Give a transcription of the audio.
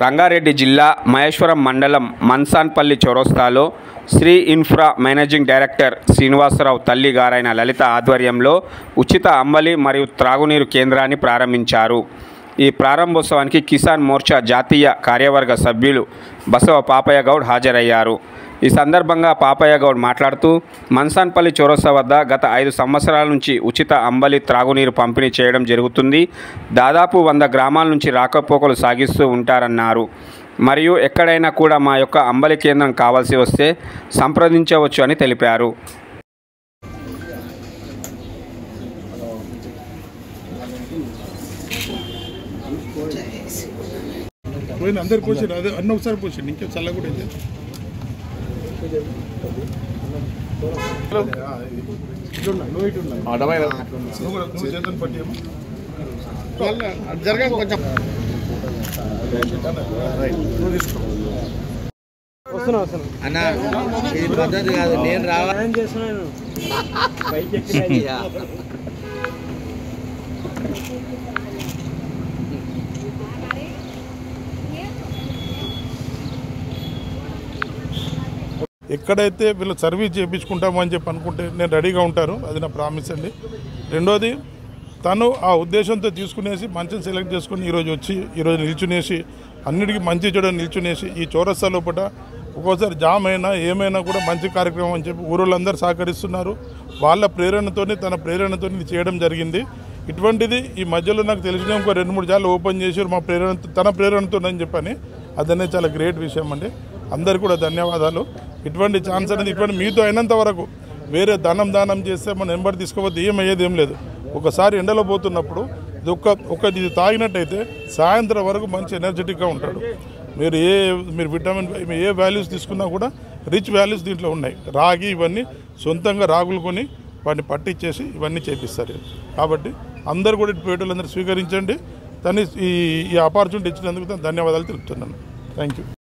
రంగారెడ్డి జిల్లా మహేశ్వరం మండలం మన్సాన్పల్లి చౌరస్తాలో Sri infra managing director Srinivasa Rao తల్లి గారైన లలిత ఆధ్వర్యంలో ఉచిత అంబలి మరియు త్రాగునీరు కేంద్రాన్ని ప్రారంభించారు. ఈ ప్రారంభోత్సవానికి కిసాన్ మోర్చా జాతీయ కార్యవర్గ సభ్యులు బసవ పాపయ్య గౌడ్ హాజరయ్యారు. ఈ సందర్భంగా పాపయ్య గౌడ్ మాట్లాడుతూ మన్సాన్పల్లి చౌరస్తా వద్ద గత 5 సంవత్సరాల నుంచి ఉచిత అంబలి త్రాగునీరు పంపిణీ చేయడం జరుగుతుంది. దాదాపు 100 గ్రామాల నుంచి రాకపోకలు సాగిస్తూ ఉంటారన్నారు. మరియు ఎక్కడైనా కూడా మా యొక్క అంబలి కేంద్రం కావాల్సి వస్తే సంప్రదించవచ్చు అని తెలిపారు. అందరు పోసి అన్న ఒకసారి పోసి ఇంకే చల్ల కూడా అయితే చేతను పట్టి జరగ కొంచెం అన్న ఇది పద్ధతి కాదు. నేను రావాలని చేస్తున్నాను. ఎక్కడైతే వీళ్ళు సర్వీస్ చేయించుకుంటామని చెప్పి అనుకుంటే నేను రెడీగా ఉంటారు. అది నా ప్రామిస్ అండి. రెండోది తను ఆ ఉద్దేశంతో తీసుకునేసి మంచిని సెలెక్ట్ చేసుకుని ఈరోజు వచ్చి ఈరోజు నిల్చునేసి అన్నిటికీ మంచి చెడు నిల్చునేసి ఈ చౌరస్తా లోపల ఒక్కోసారి జామ్ అయినా ఏమైనా కూడా మంచి కార్యక్రమం అని చెప్పి ఊరోళ్ళందరూ సహకరిస్తున్నారు. వాళ్ళ ప్రేరణతోని తన ప్రేరణతో ఇది చేయడం జరిగింది. ఇటువంటిది ఈ మధ్యలో నాకు తెలిసిన ఇంకో 2-3 సార్లు ఓపెన్ చేసి మా తన ప్రేరణతో అని చెప్పని అదనే చాలా గ్రేట్ విషయం అండి. అందరికీ కూడా ధన్యవాదాలు. ఇటువంటి ఛాన్స్ అనేది ఇటువంటి మీతో అయినంత వరకు వేరే దానం చేస్తే మనం ఎంబడి తీసుకోవద్దు, ఏమయ్యేది ఏం లేదు. ఒకసారి ఎండలో పోతున్నప్పుడు ఇది తాగినట్టయితే సాయంత్రం వరకు మంచి ఎనర్జెటిక్గా ఉంటాడు. మీరు విటమిన్ ఏ వాల్యూస్ తీసుకున్నా కూడా రిచ్ వాల్యూస్ దీంట్లో ఉన్నాయి. రాగి ఇవన్నీ సొంతంగా రాగులు కొని వాటిని పట్టించేసి ఇవన్నీ చేపిస్తారు. కాబట్టి అందరూ కూడా పేటలందరూ స్వీకరించండి. ఈ ఆపర్చునిటీ ఇచ్చినందుకు ధన్యవాదాలు తెలుపుతున్నాను. Thank you.